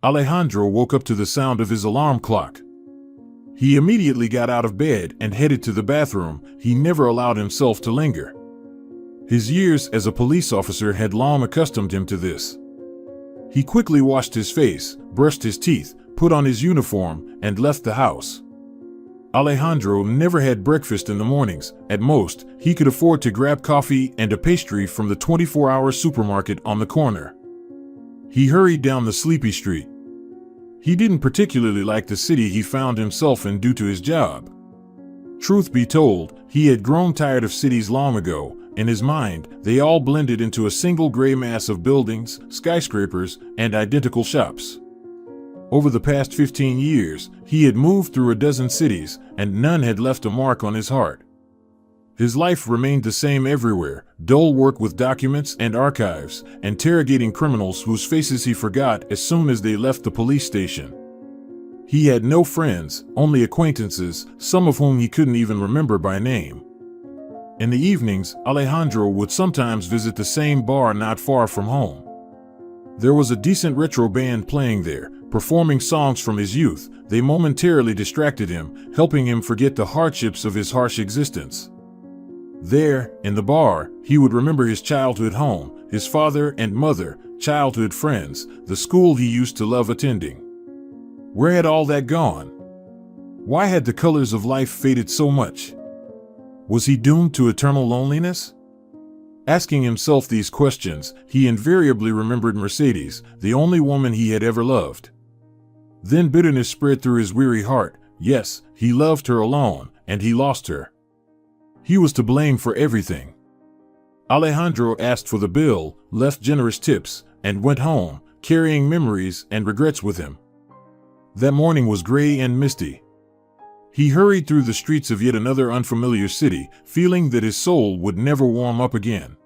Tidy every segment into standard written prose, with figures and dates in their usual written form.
Alejandro woke up to the sound of his alarm clock. He immediately got out of bed and headed to the bathroom. He never allowed himself to linger. His years as a police officer had long accustomed him to this. He quickly washed his face, brushed his teeth, put on his uniform, and left the house. Alejandro never had breakfast in the mornings. At most, he could afford to grab coffee and a pastry from the 24-hour supermarket on the corner. He hurried down the sleepy street. He didn't particularly like the city he found himself in due to his job. Truth be told, he had grown tired of cities long ago. In his mind, they all blended into a single gray mass of buildings, skyscrapers, and identical shops. Over the past 15 years, he had moved through a dozen cities, and none had left a mark on his heart. His life remained the same everywhere: dull work with documents and archives, interrogating criminals whose faces he forgot as soon as they left the police station. He had no friends, only acquaintances, some of whom he couldn't even remember by name. In the evenings, Alejandro would sometimes visit the same bar not far from home. There was a decent retro band playing there, performing songs from his youth. They momentarily distracted him, helping him forget the hardships of his harsh existence. There, in the bar, he would remember his childhood home, his father and mother, childhood friends, the school he used to love attending. Where had all that gone? Why had the colors of life faded so much? Was he doomed to eternal loneliness? Asking himself these questions, he invariably remembered Mercedes, the only woman he had ever loved. Then bitterness spread through his weary heart. Yes, he loved her alone, and he lost her. He was to blame for everything. Alejandro asked for the bill, left generous tips, and went home, carrying memories and regrets with him. That morning was gray and misty. He hurried through the streets of yet another unfamiliar city, feeling that his soul would never warm up again.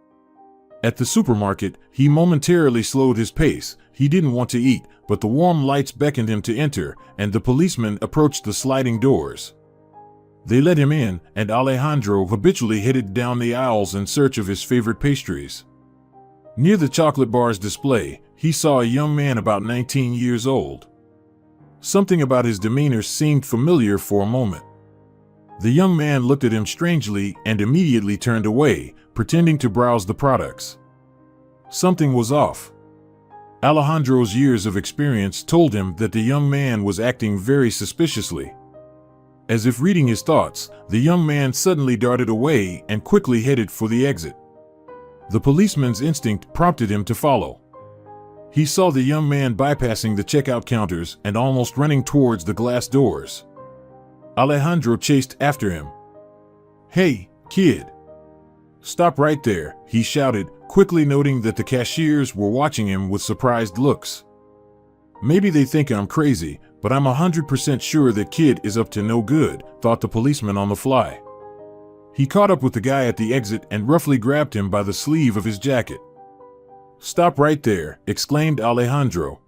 At the supermarket, he momentarily slowed his pace. He didn't want to eat, but the warm lights beckoned him to enter, and the policeman approached the sliding doors. They let him in, and Alejandro habitually headed down the aisles in search of his favorite pastries. Near the chocolate bar's display, he saw a young man about 19 years old. Something about his demeanor seemed familiar for a moment. The young man looked at him strangely and immediately turned away, pretending to browse the products. Something was off. Alejandro's years of experience told him that the young man was acting very suspiciously. As if reading his thoughts, the young man suddenly darted away and quickly headed for the exit. The policeman's instinct prompted him to follow. He saw the young man bypassing the checkout counters and almost running towards the glass doors. Alejandro chased after him. "Hey, kid! Stop right there," he shouted, quickly noting that the cashiers were watching him with surprised looks. "Maybe they think I'm crazy, but I'm 100% sure that kid is up to no good," thought the policeman on the fly. He caught up with the guy at the exit and roughly grabbed him by the sleeve of his jacket. "Stop right there," exclaimed Alejandro.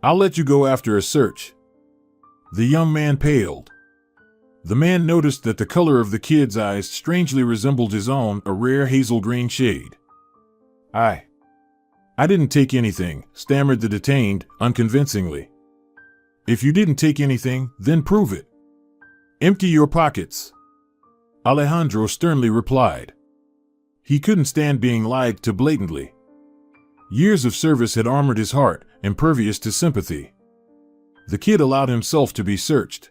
"I'll let you go after a search." The young man paled. The man noticed that the color of the kid's eyes strangely resembled his own, a rare hazel green shade. I didn't take anything," stammered the detained, unconvincingly. "If you didn't take anything, then prove it. Empty your pockets," Alejandro sternly replied. He couldn't stand being lied to blatantly. Years of service had armored his heart, impervious to sympathy. The kid allowed himself to be searched.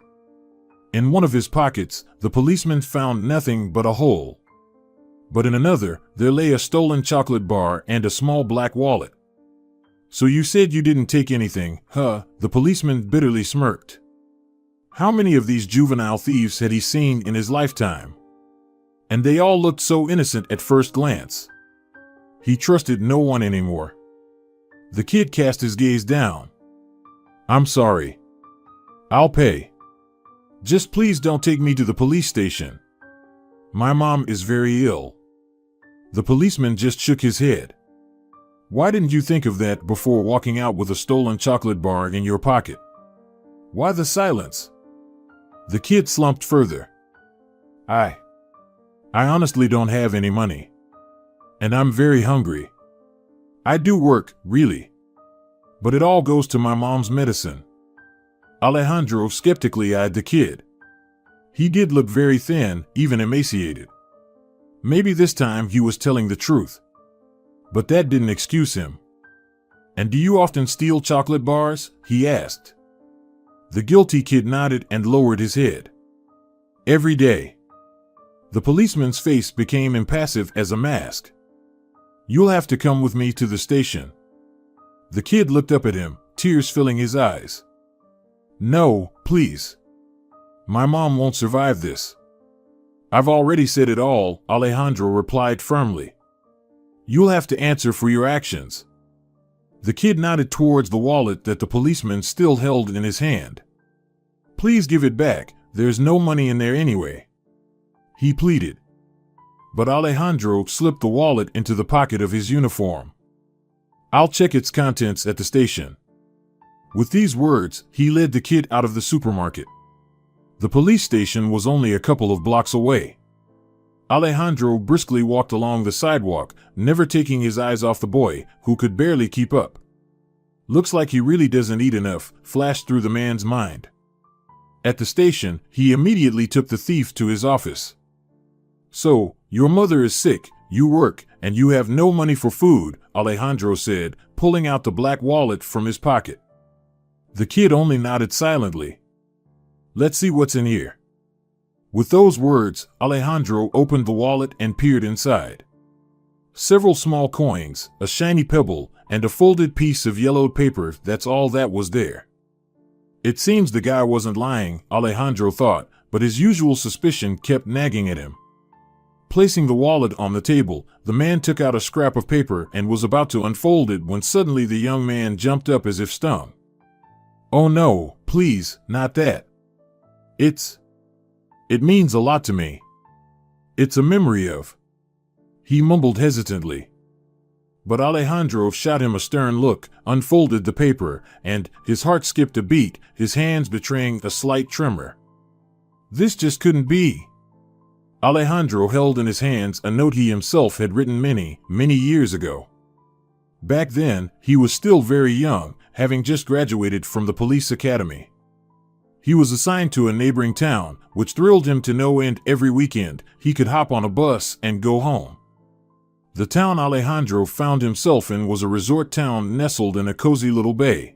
In one of his pockets, the policeman found nothing but a hole. But in another, there lay a stolen chocolate bar and a small black wallet. "So you said you didn't take anything, huh?" The policeman bitterly smirked. How many of these juvenile thieves had he seen in his lifetime? And they all looked so innocent at first glance. He trusted no one anymore. The kid cast his gaze down. "I'm sorry. I'll pay. Just please don't take me to the police station. My mom is very ill." The policeman just shook his head. "Why didn't you think of that before walking out with a stolen chocolate bar in your pocket? Why the silence?" The kid slumped further. I honestly don't have any money. And I'm very hungry. I do work, really. But it all goes to my mom's medicine. Alejandro skeptically eyed the kid. He did look very thin, even emaciated. Maybe this time he was telling the truth. But that didn't excuse him. And do you often steal chocolate bars? He asked. The guilty kid nodded and lowered his head. Every day. The policeman's face became impassive as a mask. You'll have to come with me to the station. The kid looked up at him, tears filling his eyes. No, please. My mom won't survive this. I've already said it all, Alejandro replied firmly. You'll have to answer for your actions. The kid nodded towards the wallet that the policeman still held in his hand. Please give it back, there's no money in there anyway. He pleaded. But Alejandro slipped the wallet into the pocket of his uniform. I'll check its contents at the station. With these words, he led the kid out of the supermarket. The police station was only a couple of blocks away. Alejandro briskly walked along the sidewalk, never taking his eyes off the boy, who could barely keep up. Looks like he really doesn't eat enough, flashed through the man's mind. At the station, he immediately took the thief to his office. So, your mother is sick, you work, and you have no money for food, Alejandro said, pulling out the black wallet from his pocket. The kid only nodded silently. Let's see what's in here. With those words, Alejandro opened the wallet and peered inside. Several small coins, a shiny pebble, and a folded piece of yellowed paper, that's all that was there. It seems the guy wasn't lying, Alejandro thought, but his usual suspicion kept nagging at him. Placing the wallet on the table, the man took out a scrap of paper and was about to unfold it when suddenly the young man jumped up as if stung. Oh no, please, not that. It means a lot to me. It's a memory of. He mumbled hesitantly. But Alejandro shot him a stern look, unfolded the paper, and his heart skipped a beat, his hands betraying a slight tremor. This just couldn't be. Alejandro held in his hands a note he himself had written many, many years ago. Back then, he was still very young, having just graduated from the police academy. He was assigned to a neighboring town, which thrilled him to no end. Every weekend, he could hop on a bus and go home. The town Alejandro found himself in was a resort town nestled in a cozy little bay.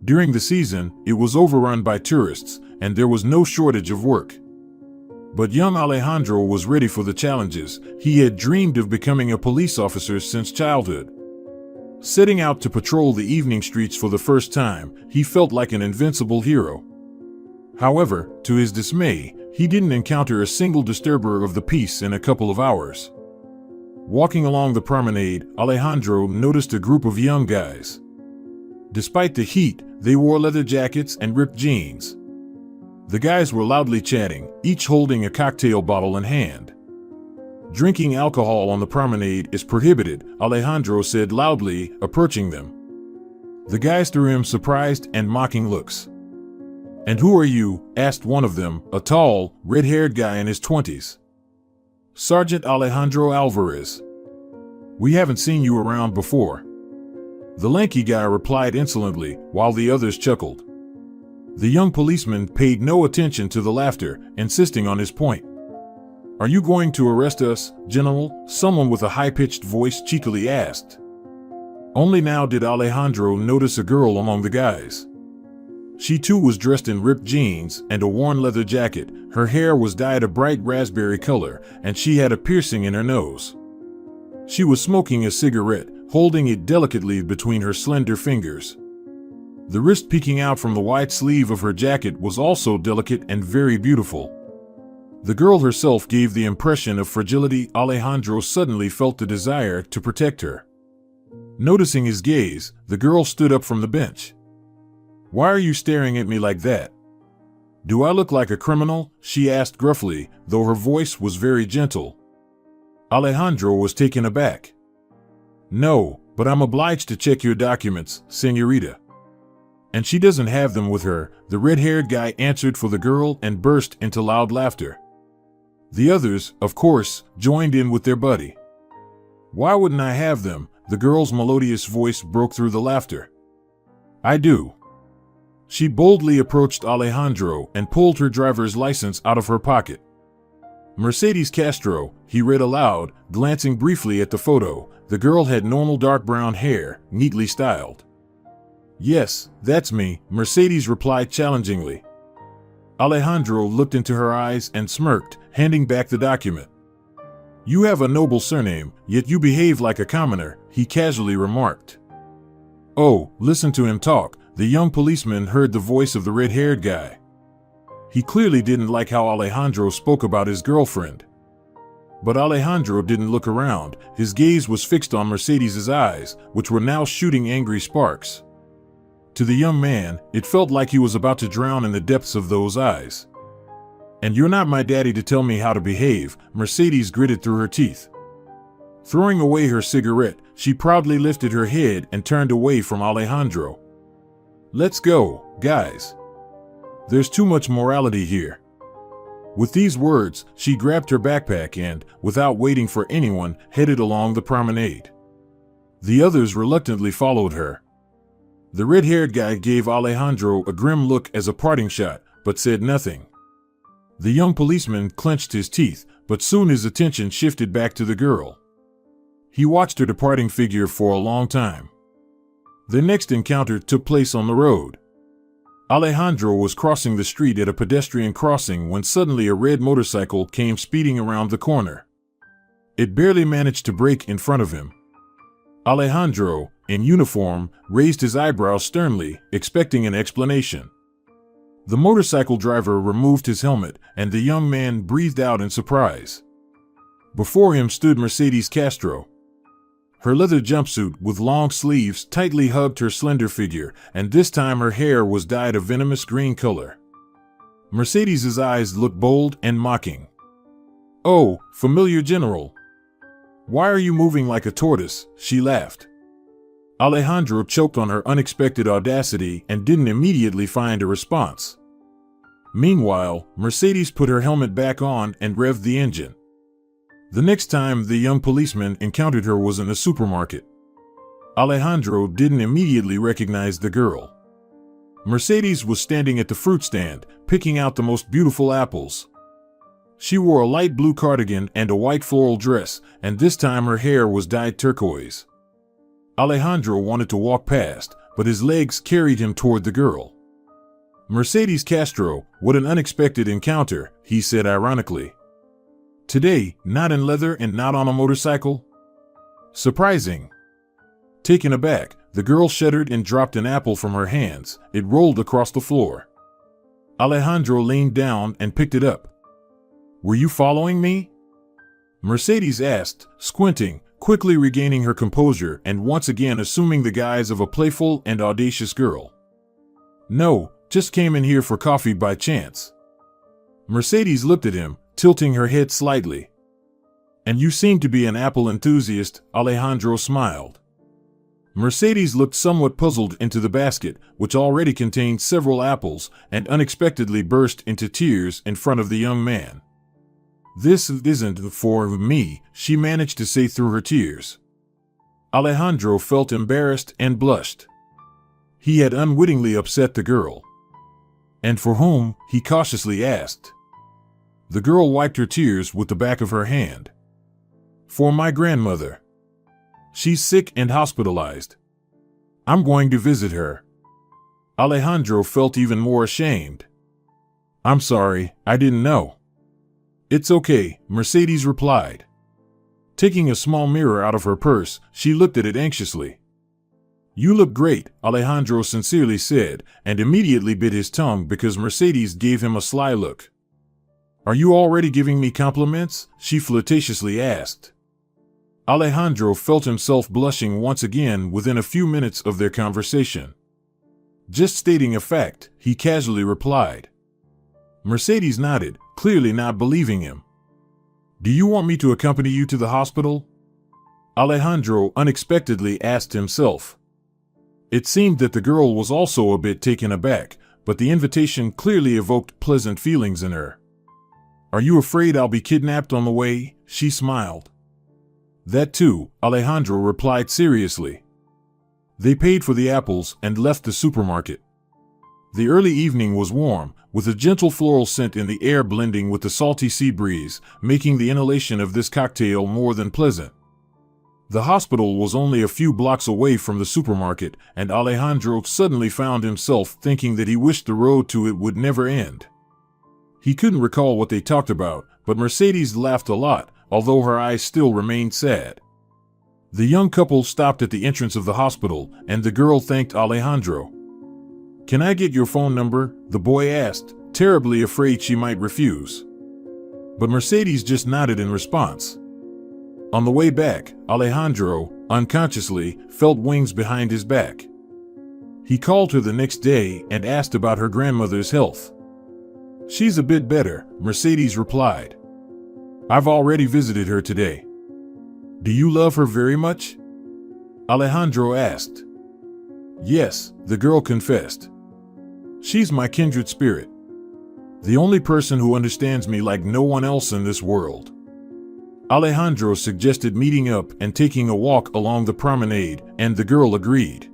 During the season, it was overrun by tourists, and there was no shortage of work. But young Alejandro was ready for the challenges. He had dreamed of becoming a police officer since childhood. Setting out to patrol the evening streets for the first time, he felt like an invincible hero. However, to his dismay, he didn't encounter a single disturber of the peace in a couple of hours. Walking along the promenade, Alejandro noticed a group of young guys. Despite the heat, they wore leather jackets and ripped jeans. The guys were loudly chatting, each holding a cocktail bottle in hand. Drinking alcohol on the promenade is prohibited, Alejandro said loudly, approaching them. The guys threw him surprised and mocking looks. And who are you? Asked one of them, a tall, red-haired guy in his 20s. Sergeant Alejandro Alvarez. We haven't seen you around before. The lanky guy replied insolently, while the others chuckled. The young policeman paid no attention to the laughter, insisting on his point. Are you going to arrest us, General? Someone with a high-pitched voice cheekily asked. Only now did Alejandro notice a girl among the guys. She too was dressed in ripped jeans and a worn leather jacket. Her hair was dyed a bright raspberry color, and she had a piercing in her nose. She was smoking a cigarette, holding it delicately between her slender fingers. The wrist peeking out from the wide sleeve of her jacket was also delicate and very beautiful. The girl herself gave the impression of fragility. Alejandro suddenly felt the desire to protect her. Noticing his gaze, the girl stood up from the bench. Why are you staring at me like that? Do I look like a criminal? She asked gruffly, though her voice was very gentle. Alejandro was taken aback. No, but I'm obliged to check your documents, señorita. And she doesn't have them with her, the red-haired guy answered for the girl and burst into loud laughter. The others, of course, joined in with their buddy. Why wouldn't I have them? The girl's melodious voice broke through the laughter. I do. She boldly approached Alejandro and pulled her driver's license out of her pocket. Mercedes Castro, he read aloud, glancing briefly at the photo. The girl had normal dark brown hair, neatly styled. Yes, that's me, Mercedes replied challengingly. Alejandro looked into her eyes and smirked, handing back the document. You have a noble surname, yet you behave like a commoner, he casually remarked. Oh, listen to him talk, the young policeman heard the voice of the red-haired guy. He clearly didn't like how Alejandro spoke about his girlfriend. But Alejandro didn't look around, his gaze was fixed on Mercedes's eyes, which were now shooting angry sparks. To the young man, it felt like he was about to drown in the depths of those eyes. And you're not my daddy to tell me how to behave, Mercedes gritted through her teeth. Throwing away her cigarette, she proudly lifted her head and turned away from Alejandro. Let's go, guys. There's too much morality here. With these words, she grabbed her backpack and, without waiting for anyone, headed along the promenade. The others reluctantly followed her. The red-haired guy gave Alejandro a grim look as a parting shot, but said nothing. The young policeman clenched his teeth, but soon his attention shifted back to the girl. He watched her departing figure for a long time. Their next encounter took place on the road. Alejandro was crossing the street at a pedestrian crossing when suddenly a red motorcycle came speeding around the corner. It barely managed to brake in front of him. Alejandro, in uniform, raised his eyebrows sternly, expecting an explanation. The motorcycle driver removed his helmet, and the young man breathed out in surprise. Before him stood Mercedes Castro. Her leather jumpsuit with long sleeves tightly hugged her slender figure, and this time her hair was dyed a venomous green color. Mercedes's eyes looked bold and mocking. "Oh, familiar general. Why are you moving like a tortoise?" she laughed. Alejandro choked on her unexpected audacity and didn't immediately find a response. Meanwhile, Mercedes put her helmet back on and revved the engine. The next time the young policeman encountered her was in a supermarket. Alejandro didn't immediately recognize the girl. Mercedes was standing at the fruit stand, picking out the most beautiful apples. She wore a light blue cardigan and a white floral dress, and this time her hair was dyed turquoise. Alejandro wanted to walk past, but his legs carried him toward the girl. Mercedes Castro, what an unexpected encounter, he said ironically. Today, not in leather and not on a motorcycle? Surprising. Taken aback, the girl shuddered and dropped an apple from her hands. It rolled across the floor. Alejandro leaned down and picked it up. Were you following me? Mercedes asked, squinting, quickly regaining her composure and once again assuming the guise of a playful and audacious girl. No, just came in here for coffee by chance. Mercedes looked at him, tilting her head slightly. And you seem to be an apple enthusiast, Alejandro smiled. Mercedes looked somewhat puzzled into the basket, which already contained several apples, and unexpectedly burst into tears in front of the young man. This isn't for me, she managed to say through her tears. Alejandro felt embarrassed and blushed. He had unwittingly upset the girl. And for whom, he cautiously asked. The girl wiped her tears with the back of her hand. For my grandmother. She's sick and hospitalized. I'm going to visit her. Alejandro felt even more ashamed. I'm sorry, I didn't know. It's okay, Mercedes replied. Taking a small mirror out of her purse, she looked at it anxiously. You look great, Alejandro sincerely said, and immediately bit his tongue because Mercedes gave him a sly look. Are you already giving me compliments? She flirtatiously asked. Alejandro felt himself blushing once again within a few minutes of their conversation. Just stating a fact, he casually replied. Mercedes nodded, clearly not believing him. Do you want me to accompany you to the hospital? Alejandro unexpectedly asked himself. It seemed that the girl was also a bit taken aback, but the invitation clearly evoked pleasant feelings in her. Are you afraid I'll be kidnapped on the way? She smiled. That too, Alejandro replied seriously. They paid for the apples and left the supermarket. The early evening was warm, with a gentle floral scent in the air blending with the salty sea breeze, making the inhalation of this cocktail more than pleasant. The hospital was only a few blocks away from the supermarket, and Alejandro suddenly found himself thinking that he wished the road to it would never end. He couldn't recall what they talked about, but Mercedes laughed a lot, although her eyes still remained sad. The young couple stopped at the entrance of the hospital, and the girl thanked Alejandro. "Can I get your phone number?" the boy asked, terribly afraid she might refuse. But Mercedes just nodded in response. On the way back, Alejandro, unconsciously, felt wings behind his back. He called her the next day and asked about her grandmother's health. "She's a bit better," Mercedes replied. "I've already visited her today." "Do you love her very much?" Alejandro asked. "Yes," the girl confessed. "She's my kindred spirit. The only person who understands me like no one else in this world." Alejandro suggested meeting up and taking a walk along the promenade, and the girl agreed.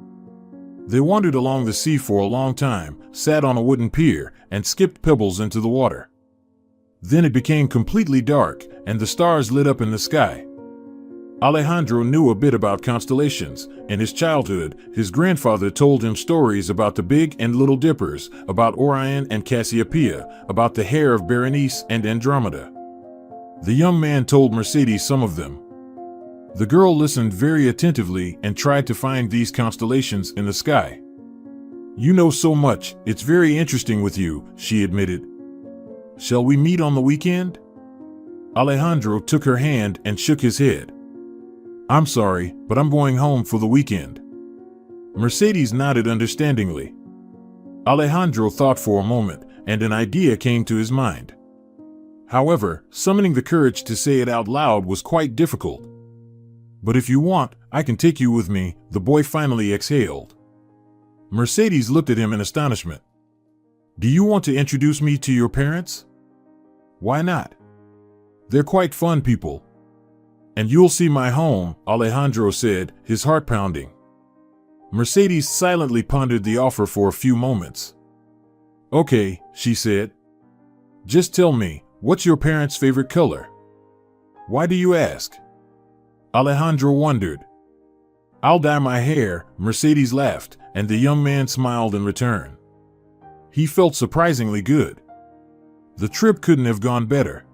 They wandered along the sea for a long time, sat on a wooden pier, and skipped pebbles into the water. Then it became completely dark, and the stars lit up in the sky. Alejandro knew a bit about constellations. In his childhood, his grandfather told him stories about the Big and Little Dippers, about Orion and Cassiopeia, about the hair of Berenice and Andromeda. The young man told Mercedes some of them. The girl listened very attentively and tried to find these constellations in the sky. "You know so much, it's very interesting with you," she admitted. "Shall we meet on the weekend?" Alejandro took her hand and shook his head. "I'm sorry, but I'm going home for the weekend." Mercedes nodded understandingly. Alejandro thought for a moment, and an idea came to his mind. However, summoning the courage to say it out loud was quite difficult. "But if you want, I can take you with me," the boy finally exhaled. Mercedes looked at him in astonishment. "Do you want to introduce me to your parents?" "Why not? They're quite fun people." "And you'll see my home," Alejandro said, his heart pounding. Mercedes silently pondered the offer for a few moments. "Okay," she said. "Just tell me, what's your parents' favorite color?" "Why do you ask?" Alejandro wondered. "I'll dye my hair," Mercedes laughed, and the young man smiled in return. He felt surprisingly good. The trip couldn't have gone better.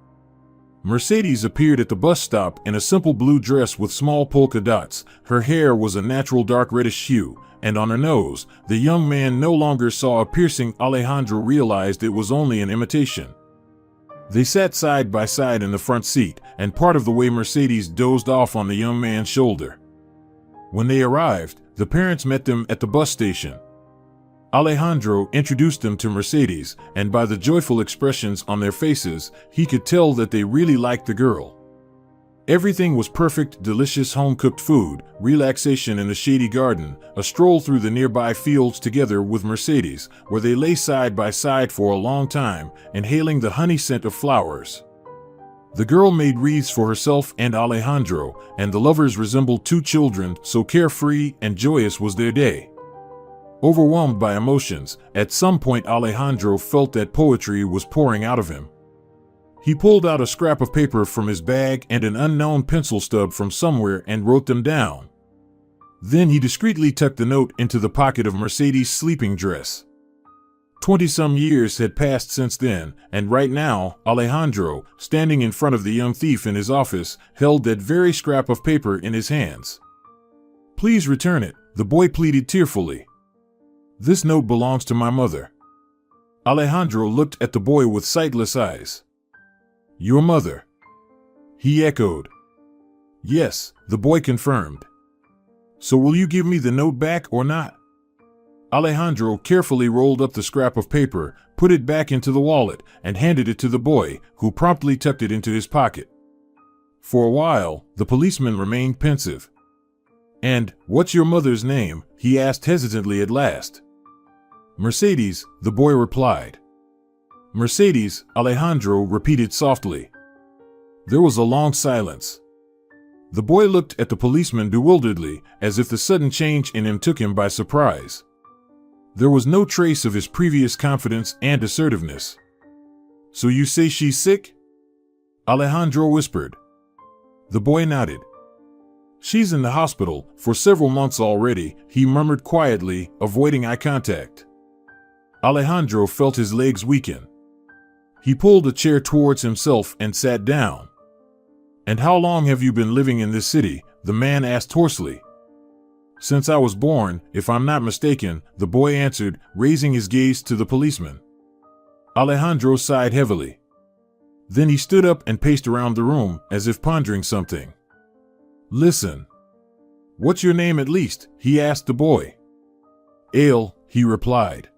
Mercedes appeared at the bus stop in a simple blue dress with small polka dots. Her hair was a natural dark reddish hue, and on her nose, the young man no longer saw a piercing. Alejandro realized it was only an imitation. They sat side by side in the front seat, and part of the way Mercedes dozed off on the young man's shoulder. When they arrived, the parents met them at the bus station. Alejandro introduced them to Mercedes, and by the joyful expressions on their faces, he could tell that they really liked the girl. Everything was perfect: delicious home-cooked food, relaxation in the shady garden, a stroll through the nearby fields together with Mercedes, where they lay side by side for a long time, inhaling the honey scent of flowers. The girl made wreaths for herself and Alejandro, and the lovers resembled two children, so carefree and joyous was their day. Overwhelmed by emotions, at some point Alejandro felt that poetry was pouring out of him. He pulled out a scrap of paper from his bag and an unknown pencil stub from somewhere and wrote them down. Then he discreetly tucked the note into the pocket of Mercedes' sleeping dress. 20-some years had passed since then, and right now, Alejandro, standing in front of the young thief in his office, held that very scrap of paper in his hands. "Please return it," the boy pleaded tearfully. "This note belongs to my mother." Alejandro looked at the boy with sightless eyes. "Your mother?" he echoed. "Yes," the boy confirmed. "So will you give me the note back or not?" Alejandro carefully rolled up the scrap of paper, put it back into the wallet, and handed it to the boy, who promptly tucked it into his pocket. For a while, the policeman remained pensive. "And what's your mother's name?" he asked hesitantly at last. "Mercedes," the boy replied. "Mercedes," Alejandro repeated softly. There was a long silence. The boy looked at the policeman bewilderedly, as if the sudden change in him took him by surprise. There was no trace of his previous confidence and assertiveness. "So you say she's sick?" Alejandro whispered. The boy nodded. "She's in the hospital for several months already," he murmured quietly, avoiding eye contact. Alejandro felt his legs weaken. He pulled a chair towards himself and sat down. "And how long have you been living in this city?" the man asked hoarsely. "Since I was born, if I'm not mistaken," the boy answered, raising his gaze to the policeman. Alejandro sighed heavily. Then he stood up and paced around the room, as if pondering something. "Listen. What's your name at least?" he asked the boy. "Ale," he replied.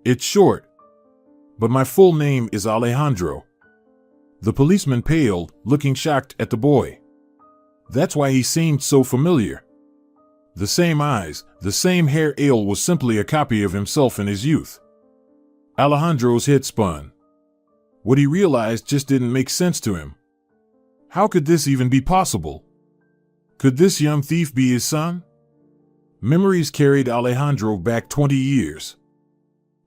"It's short. But my full name is Alejandro." The policeman paled, looking shocked at the boy. That's why he seemed so familiar. The same eyes, the same hair. Ale was simply a copy of himself in his youth. Alejandro's head spun. What he realized just didn't make sense to him. How could this even be possible? Could this young thief be his son? Memories carried Alejandro back 20 years.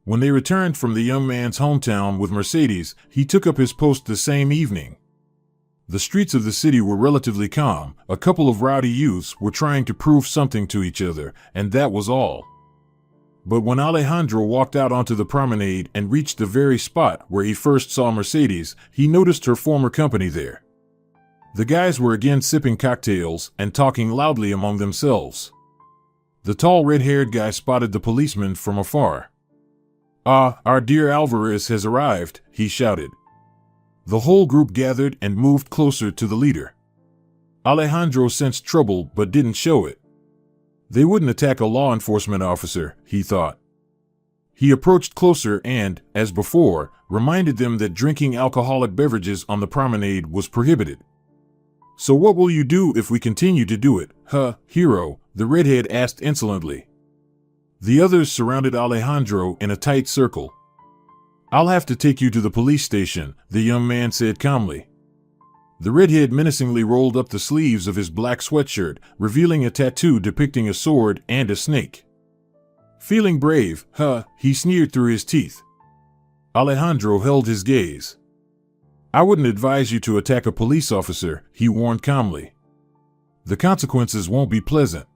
When they returned from the young man's hometown with Mercedes, he took up his post the same evening. The streets of the city were relatively calm. A couple of rowdy youths were trying to prove something to each other, and that was all. But when Alejandro walked out onto the promenade and reached the very spot where he first saw Mercedes, he noticed her former company there. The guys were again sipping cocktails and talking loudly among themselves. The tall red-haired guy spotted the policeman from afar. "Ah, our dear Alvarez has arrived," he shouted. The whole group gathered and moved closer to the leader. Alejandro sensed trouble but didn't show it. They wouldn't attack a law enforcement officer, he thought. He approached closer and, as before, reminded them that drinking alcoholic beverages on the promenade was prohibited. "So what will you do if we continue to do it, hero?" the redhead asked insolently. The others surrounded Alejandro in a tight circle. "I'll have to take you to the police station," the young man said calmly. The redhead menacingly rolled up the sleeves of his black sweatshirt, revealing a tattoo depicting a sword and a snake. "Feeling brave, he sneered through his teeth. Alejandro held his gaze. "I wouldn't advise you to attack a police officer," he warned calmly. "The consequences won't be pleasant."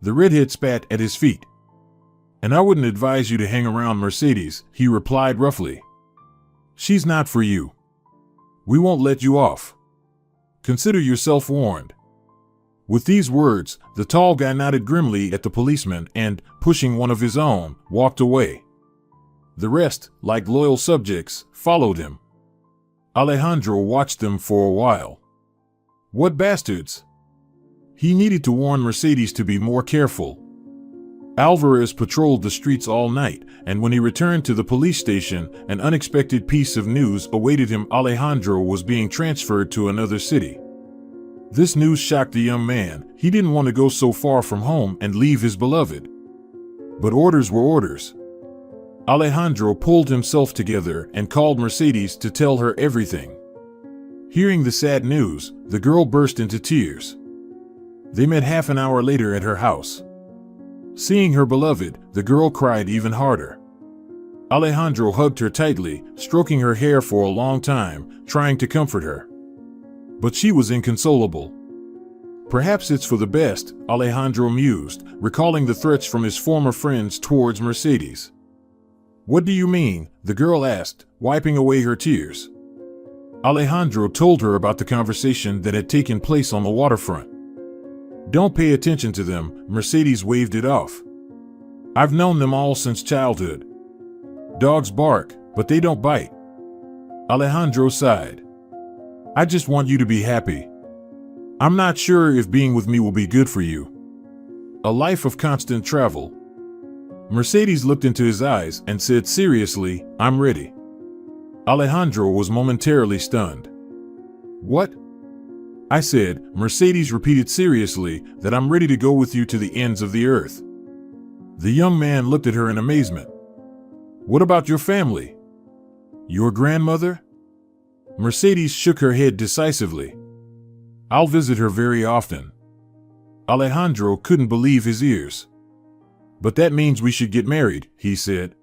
The redhead spat at his feet. "And I wouldn't advise you to hang around Mercedes," he replied roughly. "She's not for you. We won't let you off. Consider yourself warned." With these words, the tall guy nodded grimly at the policeman and, pushing one of his own, walked away. The rest, like loyal subjects, followed him. Alejandro watched them for a while. What bastards! He needed to warn Mercedes to be more careful. Alvarez patrolled the streets all night, and when he returned to the police station, an unexpected piece of news awaited him. Alejandro was being transferred to another city. This news shocked the young man. He didn't want to go so far from home and leave his beloved. But orders were orders. Alejandro pulled himself together and called Mercedes to tell her everything. Hearing the sad news, the girl burst into tears. They met half an hour later at her house. Seeing her beloved, the girl cried even harder. Alejandro hugged her tightly, stroking her hair for a long time, trying to comfort her. But she was inconsolable. Perhaps it's for the best, Alejandro mused, recalling the threats from his former friends towards Mercedes. What do you mean? The girl asked, wiping away her tears. Alejandro told her about the conversation that had taken place on the waterfront. Don't pay attention to them, Mercedes waved it off. I've known them all since childhood. Dogs bark, but they don't bite. Alejandro sighed. I just want you to be happy. I'm not sure if being with me will be good for you. A life of constant travel. Mercedes looked into his eyes and said seriously, I'm ready. Alejandro was momentarily stunned. What? I said, Mercedes repeated seriously, that I'm ready to go with you to the ends of the earth. The young man looked at her in amazement. What about your family? Your grandmother? Mercedes shook her head decisively. I'll visit her very often. Alejandro couldn't believe his ears. But that means we should get married, he said.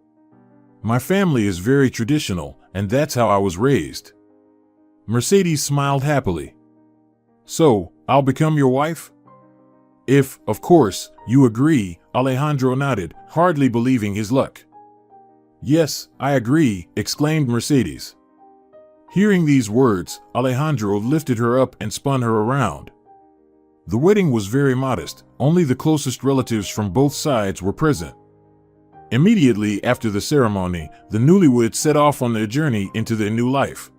My family is very traditional, and that's how I was raised. Mercedes smiled happily. So, I'll become your wife? If, of course, you agree, Alejandro nodded, hardly believing his luck. Yes, I agree, exclaimed Mercedes. Hearing these words, Alejandro lifted her up and spun her around. The wedding was very modest, only the closest relatives from both sides were present. Immediately after the ceremony, the newlyweds set off on their journey into their new life.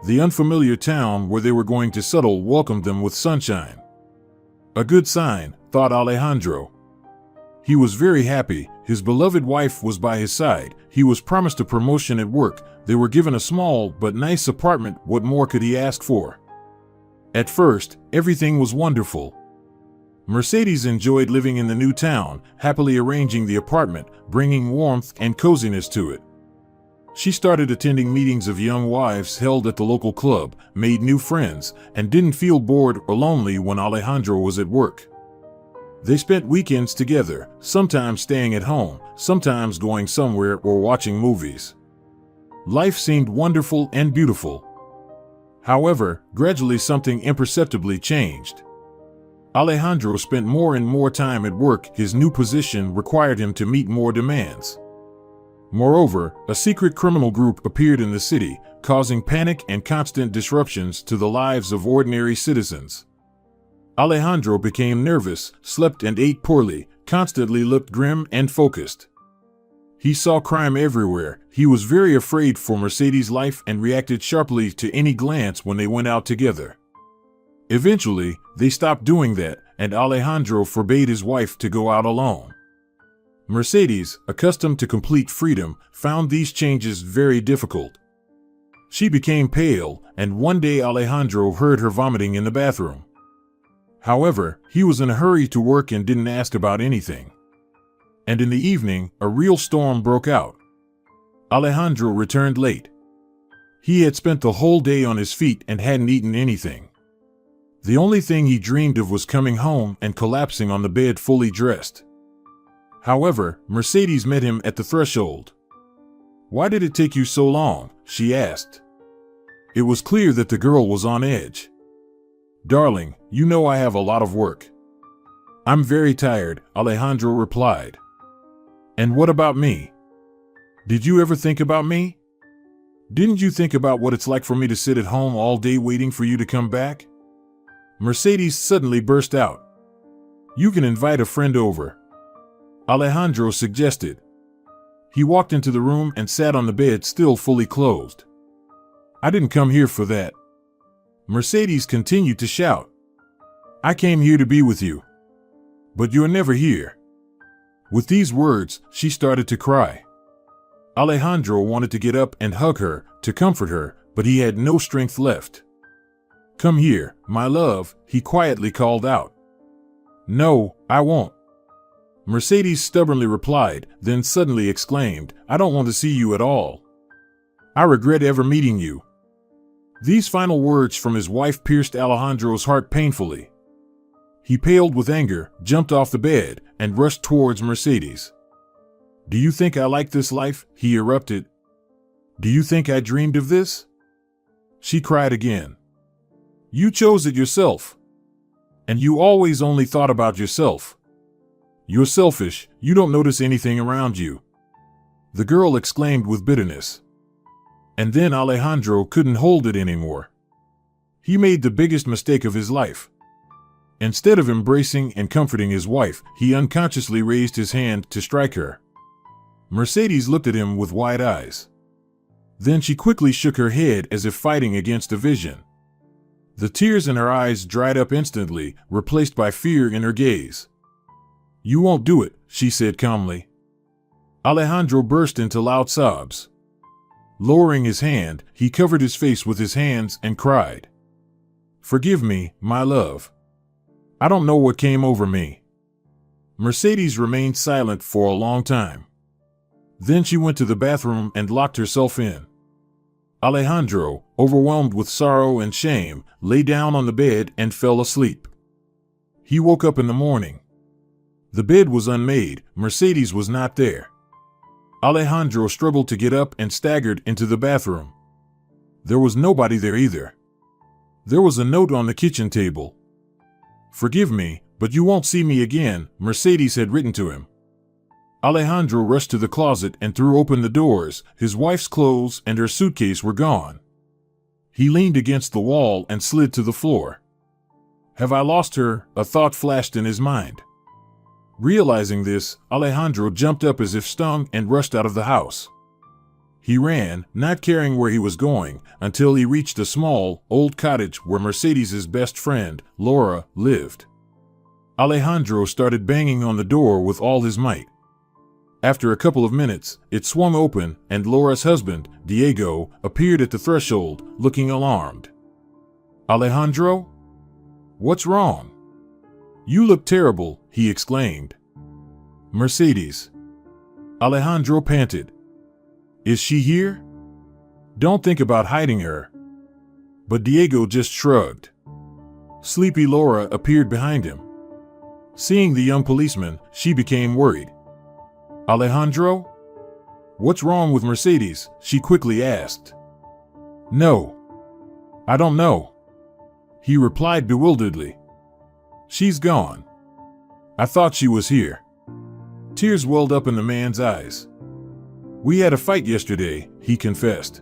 The unfamiliar town where they were going to settle welcomed them with sunshine. A good sign, thought Alejandro. He was very happy. His beloved wife was by his side. He was promised a promotion at work. They were given a small but nice apartment. What more could he ask for? At first, everything was wonderful. Mercedes enjoyed living in the new town, happily arranging the apartment, bringing warmth and coziness to it. She started attending meetings of young wives held at the local club, made new friends, and didn't feel bored or lonely when Alejandro was at work. They spent weekends together, sometimes staying at home, sometimes going somewhere or watching movies. Life seemed wonderful and beautiful. However, gradually something imperceptibly changed. Alejandro spent more and more time at work. His new position required him to meet more demands. Moreover, a secret criminal group appeared in the city, causing panic and constant disruptions to the lives of ordinary citizens. Alejandro became nervous, slept and ate poorly, constantly looked grim and focused. He saw crime everywhere. He was very afraid for Mercedes' life and reacted sharply to any glance when they went out together. Eventually, they stopped doing that, and Alejandro forbade his wife to go out alone. Mercedes, accustomed to complete freedom, found these changes very difficult. She became pale, and one day Alejandro heard her vomiting in the bathroom. However, he was in a hurry to work and didn't ask about anything. And in the evening, a real storm broke out. Alejandro returned late. He had spent the whole day on his feet and hadn't eaten anything. The only thing he dreamed of was coming home and collapsing on the bed fully dressed. However, Mercedes met him at the threshold. "Why did it take you so long?" she asked. It was clear that the girl was on edge. "Darling, you know I have a lot of work." "I'm very tired," Alejandro replied. "And what about me? Did you ever think about me? Didn't you think about what it's like for me to sit at home all day waiting for you to come back?" Mercedes suddenly burst out. "You can invite a friend over," Alejandro suggested. He walked into the room and sat on the bed still fully clothed. "I didn't come here for that." Mercedes continued to shout. "I came here to be with you. But you're never here." With these words, she started to cry. Alejandro wanted to get up and hug her, to comfort her, but he had no strength left. "Come here, my love," he quietly called out. "No, I won't." Mercedes stubbornly replied, then suddenly exclaimed, "I don't want to see you at all. I regret ever meeting you." These final words from his wife pierced Alejandro's heart painfully. He paled with anger, jumped off the bed, and rushed towards Mercedes. "Do you think I like this life?" he erupted. "Do you think I dreamed of this?" She cried again. "You chose it yourself. And you always only thought about yourself. You're selfish, you don't notice anything around you." The girl exclaimed with bitterness. And then Alejandro couldn't hold it anymore. He made the biggest mistake of his life. Instead of embracing and comforting his wife, he unconsciously raised his hand to strike her. Mercedes looked at him with wide eyes. Then she quickly shook her head as if fighting against a vision. The tears in her eyes dried up instantly, replaced by fear in her gaze. "You won't do it," she said calmly. Alejandro burst into loud sobs. Lowering his hand, he covered his face with his hands and cried, "Forgive me, my love. I don't know what came over me." Mercedes remained silent for a long time. Then she went to the bathroom and locked herself in. Alejandro, overwhelmed with sorrow and shame, lay down on the bed and fell asleep. He woke up in the morning. The bed was unmade, Mercedes was not there. Alejandro struggled to get up and staggered into the bathroom. There was nobody there either. There was a note on the kitchen table. "Forgive me, but you won't see me again," Mercedes had written to him. Alejandro rushed to the closet and threw open the doors. His wife's clothes and her suitcase were gone. He leaned against the wall and slid to the floor. "Have I lost her?" a thought flashed in his mind. Realizing this, Alejandro jumped up as if stung and rushed out of the house. He ran, not caring where he was going, until he reached a small, old cottage where Mercedes's best friend, Laura, lived. Alejandro started banging on the door with all his might. After a couple of minutes, it swung open, and Laura's husband, Diego, appeared at the threshold, looking alarmed. "Alejandro? What's wrong? You look terrible," he exclaimed. "Mercedes." Alejandro panted. "Is she here? Don't think about hiding her." But Diego just shrugged. Sleepy Laura appeared behind him. Seeing the young policeman, she became worried. "Alejandro? What's wrong with Mercedes?" she quickly asked. "No. I don't know," he replied bewilderedly. "She's gone. I thought she was here." Tears welled up in the man's eyes. "We had a fight yesterday," he confessed.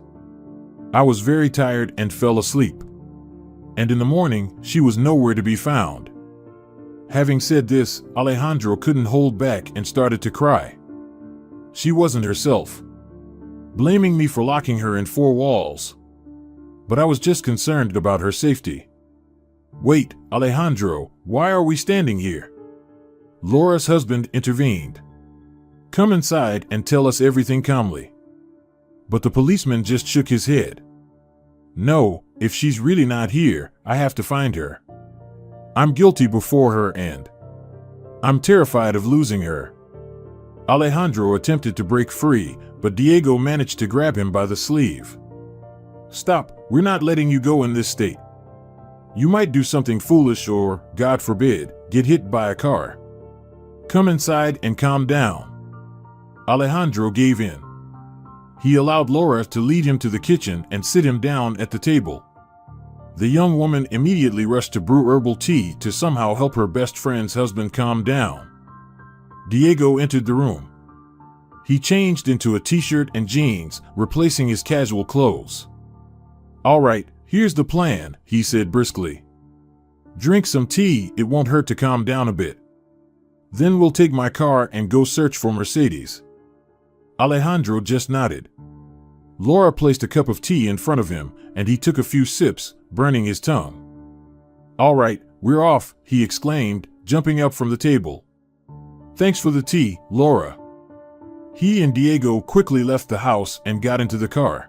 "I was very tired and fell asleep. And in the morning, she was nowhere to be found." Having said this, Alejandro couldn't hold back and started to cry. She wasn't herself, blaming me for locking her in four walls. But I was just concerned about her safety. "Wait, Alejandro, why are we standing here?" Laura's husband intervened. "Come inside and tell us everything calmly." But the policeman just shook his head. "No, if she's really not here, I have to find her. I'm guilty before her and I'm terrified of losing her." Alejandro attempted to break free, but Diego managed to grab him by the sleeve. "Stop, we're not letting you go in this state. You might do something foolish or, God forbid, get hit by a car. Come inside and calm down." Alejandro gave in. He allowed Laura to lead him to the kitchen and sit him down at the table. The young woman immediately rushed to brew herbal tea to somehow help her best friend's husband calm down. Diego entered the room. He changed into a t-shirt and jeans, replacing his casual clothes. "All right, here's the plan," he said briskly. "Drink some tea, it won't hurt to calm down a bit. Then we'll take my car and go search for Mercedes." Alejandro just nodded. Laura placed a cup of tea in front of him, and he took a few sips, burning his tongue. "All right, we're off," he exclaimed, jumping up from the table. "Thanks for the tea, Laura." He and Diego quickly left the house and got into the car.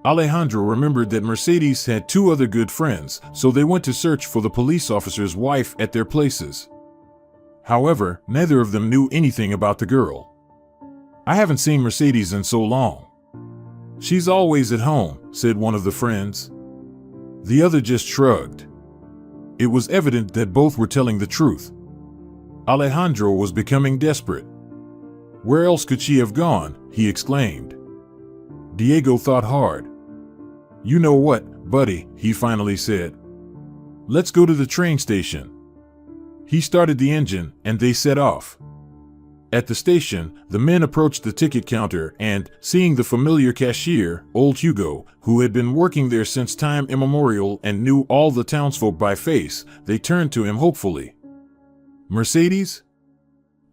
Alejandro remembered that Mercedes had two other good friends, so they went to search for the police officer's wife at their places. However, neither of them knew anything about the girl. "I haven't seen Mercedes in so long." "She's always at home," said one of the friends. The other just shrugged. It was evident that both were telling the truth. Alejandro was becoming desperate. "Where else could she have gone?" he exclaimed. Diego thought hard. "You know what, buddy," he finally said. "Let's go to the train station." He started the engine, and they set off. At the station, the men approached the ticket counter and, seeing the familiar cashier, old Hugo, who had been working there since time immemorial and knew all the townsfolk by face, they turned to him hopefully. "Mercedes?"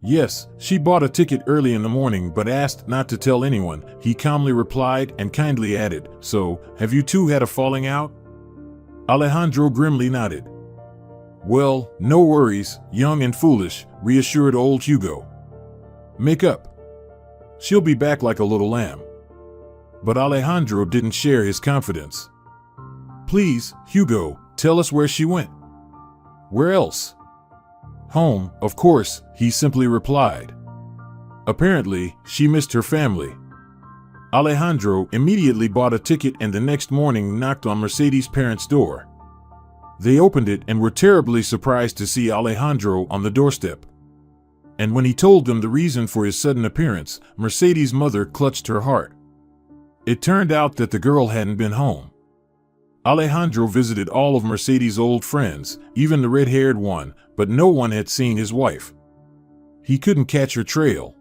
"Yes, she bought a ticket early in the morning but asked not to tell anyone," he calmly replied and kindly added, "So, have you two had a falling out?" Alejandro grimly nodded. "Well, no worries, young and foolish," reassured old Hugo. "Make up. She'll be back like a little lamb." But Alejandro didn't share his confidence. "Please, Hugo, tell us where she went." "Where else?" "Home, of course," he simply replied. "Apparently, she missed her family." Alejandro immediately bought a ticket and the next morning knocked on Mercedes' parents' door. They opened it and were terribly surprised to see Alejandro on the doorstep. And when he told them the reason for his sudden appearance, Mercedes' mother clutched her heart. It turned out that the girl hadn't been home. Alejandro visited all of Mercedes' old friends, even the red-haired one, but no one had seen his wife. He couldn't catch her trail.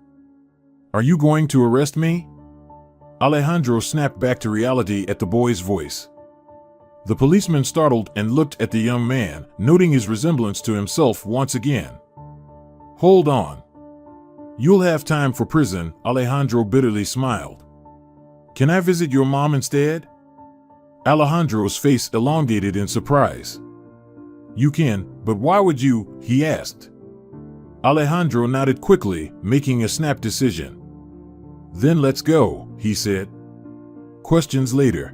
"Are you going to arrest me?" Alejandro snapped back to reality at the boy's voice. The policeman startled and looked at the young man, noting his resemblance to himself once again. "Hold on. You'll have time for prison," Alejandro bitterly smiled. "Can I visit your mom instead?" Alejandro's face elongated in surprise. "You can, but why would you?" he asked. Alejandro nodded quickly, making a snap decision. "Then let's go," he said. Questions later.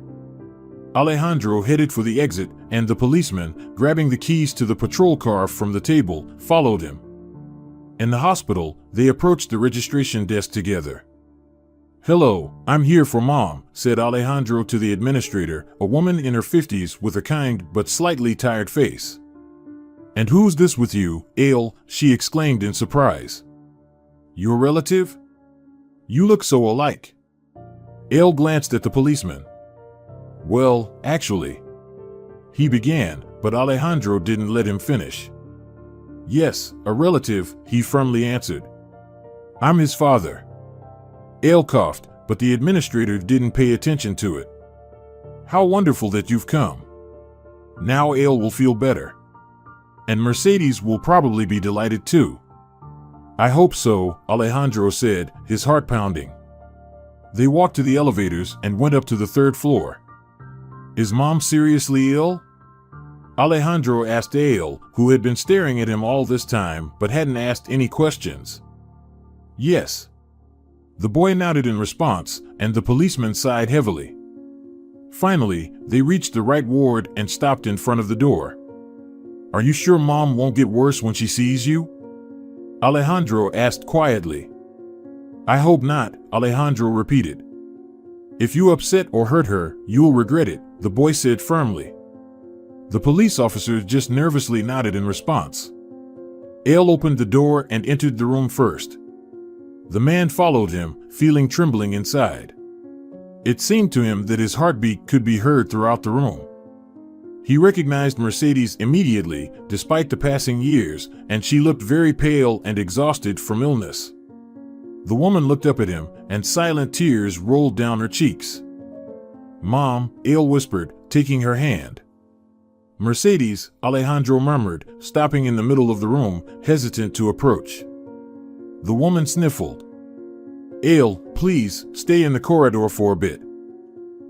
Alejandro headed for the exit, and the policeman, grabbing the keys to the patrol car from the table, followed him. In the hospital, they approached the registration desk together. "Hello, I'm here for Mom," said Alejandro to the administrator, a woman in her 50s with a kind but slightly tired face. "And who's this with you, Ale?" she exclaimed in surprise. "Your relative? You look so alike." Ale glanced at the policeman. "Well, actually," he began, but Alejandro didn't let him finish. "Yes, a relative," he firmly answered. "I'm his father." Ale coughed, but the administrator didn't pay attention to it. "How wonderful that you've come. Now Ale will feel better. And Mercedes will probably be delighted too." "I hope so," Alejandro said, his heart pounding. They walked to the elevators and went up to the third floor. "Is Mom seriously ill?" Alejandro asked Ale, who had been staring at him all this time but hadn't asked any questions. "Yes." The boy nodded in response, and the policeman sighed heavily. Finally, they reached the right ward and stopped in front of the door. "Are you sure Mom won't get worse when she sees you?" Alejandro asked quietly. "I hope not," Alejandro repeated. "If you upset or hurt her, you'll regret it," the boy said firmly. The police officer just nervously nodded in response. Ale opened the door and entered the room first. The man followed him, feeling trembling inside. It seemed to him that his heartbeat could be heard throughout the room. He recognized Mercedes immediately, despite the passing years, and she looked very pale and exhausted from illness. The woman looked up at him, and silent tears rolled down her cheeks. "Mom," Ale whispered, taking her hand. "Mercedes," Alejandro murmured, stopping in the middle of the room, hesitant to approach. The woman sniffled. "Ale, please, stay in the corridor for a bit.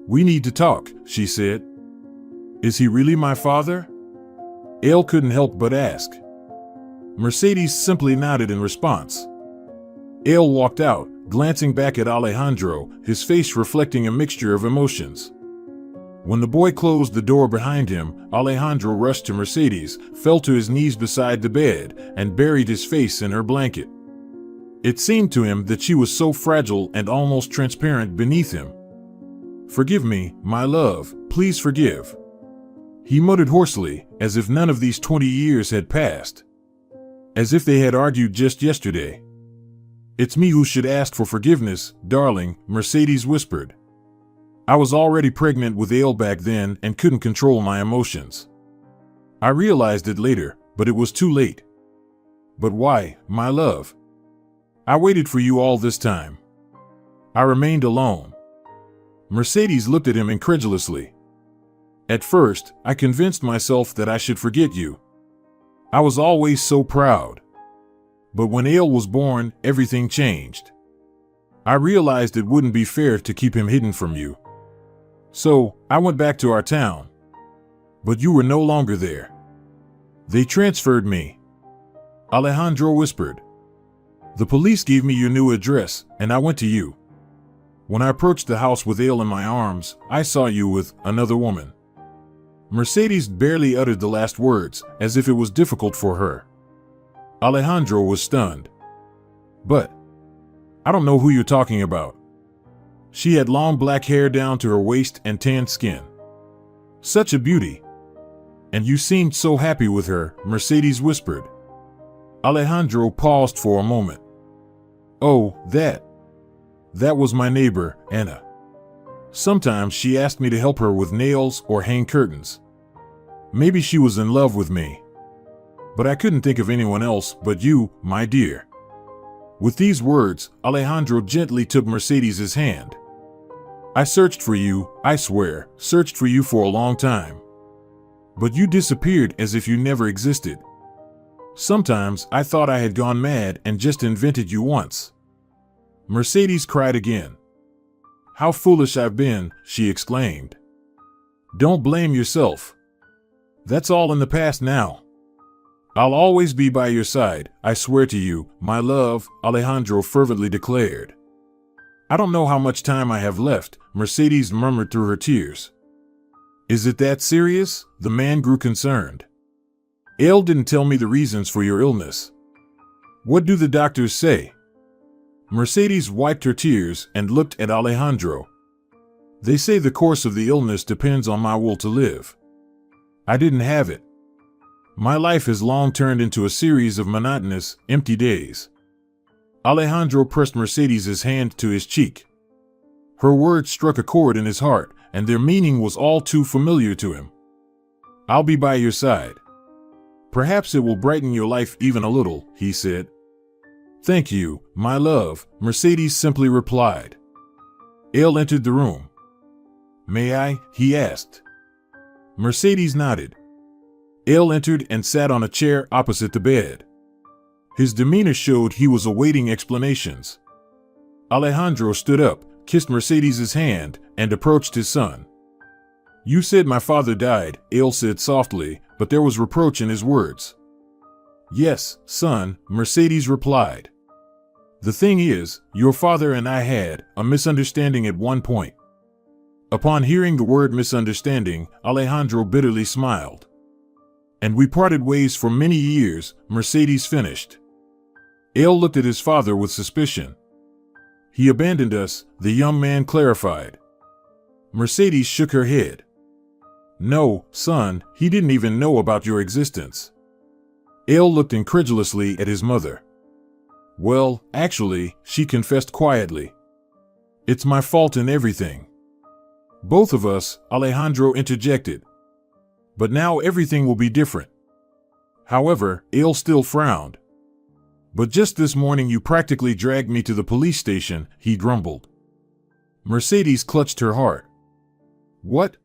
We need to talk," she said. "Is he really my father?" Ale couldn't help but ask. Mercedes simply nodded in response. Ale walked out, glancing back at Alejandro, his face reflecting a mixture of emotions. When the boy closed the door behind him, Alejandro rushed to Mercedes, fell to his knees beside the bed, and buried his face in her blanket. It seemed to him that she was so fragile and almost transparent beneath him. "Forgive me, my love, please forgive," he muttered hoarsely, as if none of these 20 years had passed. As if they had argued just yesterday. "It's me who should ask for forgiveness, darling," Mercedes whispered. "I was already pregnant with Ale back then and couldn't control my emotions. I realized it later, but it was too late." "But why, my love? I waited for you all this time. I remained alone." Mercedes looked at him incredulously. "At first, I convinced myself that I should forget you. I was always so proud. But when Ale was born, everything changed. I realized it wouldn't be fair to keep him hidden from you. So, I went back to our town. But you were no longer there. They transferred me," Alejandro whispered. "The police gave me your new address, and I went to you. When I approached the house with Ale in my arms, I saw you with another woman." Mercedes barely uttered the last words, as if it was difficult for her. Alejandro was stunned. "But I don't know who you're talking about." She had long black hair down to her waist and tanned skin. Such a beauty. And you seemed so happy with her, Mercedes whispered. Alejandro paused for a moment. Oh, that was my neighbor, Anna. Sometimes she asked me to help her with nails or hang curtains. Maybe she was in love with me. But I couldn't think of anyone else but you, my dear. With these words, Alejandro gently took Mercedes's hand. I searched for you, I swear, searched for you for a long time. But you disappeared as if you never existed. Sometimes I thought I had gone mad and just invented you once. Mercedes cried again. How foolish I've been, she exclaimed. Don't blame yourself. That's all in the past now. I'll always be by your side, I swear to you, my love, Alejandro fervently declared. I don't know how much time I have left, Mercedes murmured through her tears. Is it that serious? The man grew concerned. Ale didn't tell me the reasons for your illness. What do the doctors say? Mercedes wiped her tears and looked at Alejandro. They say the course of the illness depends on my will to live. I didn't have it. My life has long turned into a series of monotonous, empty days. Alejandro pressed Mercedes's hand to his cheek. Her words struck a chord in his heart, and their meaning was all too familiar to him. I'll be by your side. Perhaps it will brighten your life even a little, he said. Thank you, my love, Mercedes simply replied. Ale entered the room. May I? He asked. Mercedes nodded. Ale entered and sat on a chair opposite the bed. His demeanor showed he was awaiting explanations. Alejandro stood up, kissed Mercedes's hand, and approached his son. You said my father died, Ale said softly, but there was reproach in his words. Yes, son, Mercedes replied. The thing is, your father and I had a misunderstanding at one point. Upon hearing the word misunderstanding, Alejandro bitterly smiled. And we parted ways for many years, Mercedes finished. Ale looked at his father with suspicion. He abandoned us, the young man clarified. Mercedes shook her head. No, son, he didn't even know about your existence. Ale looked incredulously at his mother. Well, actually, she confessed quietly. It's my fault in everything. Both of us, Alejandro interjected. But now everything will be different. However, Ale still frowned. But just this morning you practically dragged me to the police station, he grumbled. Mercedes clutched her heart. What?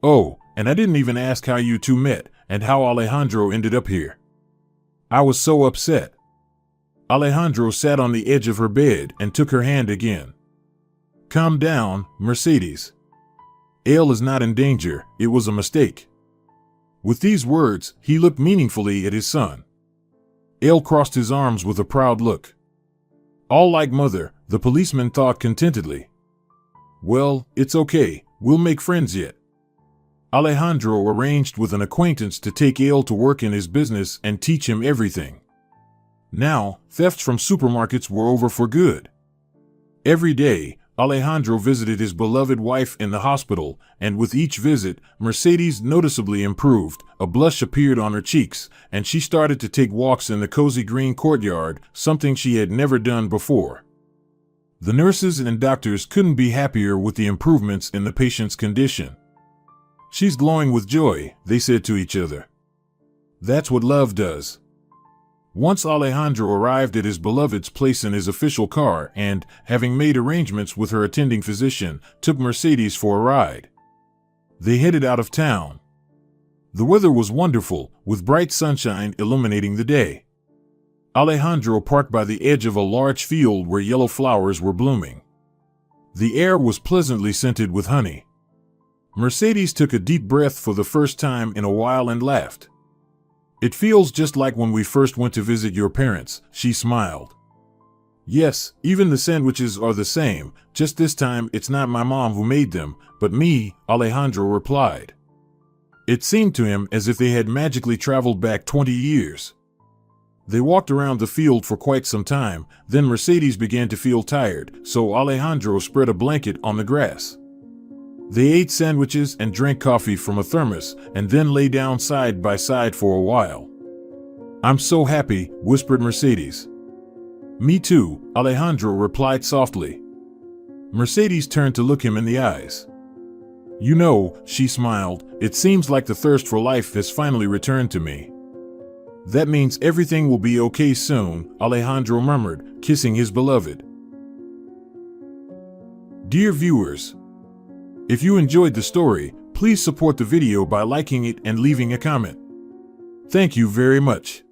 Oh, and I didn't even ask how you two met and how Alejandro ended up here. I was so upset. Alejandro sat on the edge of her bed and took her hand again. Calm down, Mercedes. Ale is not in danger, it was a mistake. With these words, he looked meaningfully at his son. Ale crossed his arms with a proud look. All like mother, the policeman thought contentedly. Well, it's okay, we'll make friends yet. Alejandro arranged with an acquaintance to take Ale to work in his business and teach him everything. Now, thefts from supermarkets were over for good. Every day, Alejandro visited his beloved wife in the hospital, and with each visit, Mercedes noticeably improved. A blush appeared on her cheeks, and she started to take walks in the cozy green courtyard, something she had never done before. The nurses and doctors couldn't be happier with the improvements in the patient's condition. She's glowing with joy, they said to each other. That's what love does. Once Alejandro arrived at his beloved's place in his official car and, having made arrangements with her attending physician, took Mercedes for a ride. They headed out of town. The weather was wonderful, with bright sunshine illuminating the day. Alejandro parked by the edge of a large field where yellow flowers were blooming. The air was pleasantly scented with honey. Mercedes took a deep breath for the first time in a while and laughed. It feels just like when we first went to visit your parents, she smiled. Yes, even the sandwiches are the same, just this time it's not my mom who made them, but me, Alejandro replied. It seemed to him as if they had magically traveled back 20 years. They walked around the field for quite some time, then Mercedes began to feel tired, so Alejandro spread a blanket on the grass. They ate sandwiches and drank coffee from a thermos, and then lay down side by side for a while. "I'm so happy," whispered Mercedes. "Me too," Alejandro replied softly. Mercedes turned to look him in the eyes. "You know," she smiled, "it seems like the thirst for life has finally returned to me." "That means everything will be okay soon," Alejandro murmured, kissing his beloved. Dear viewers, if you enjoyed the story, please support the video by liking it and leaving a comment. Thank you very much.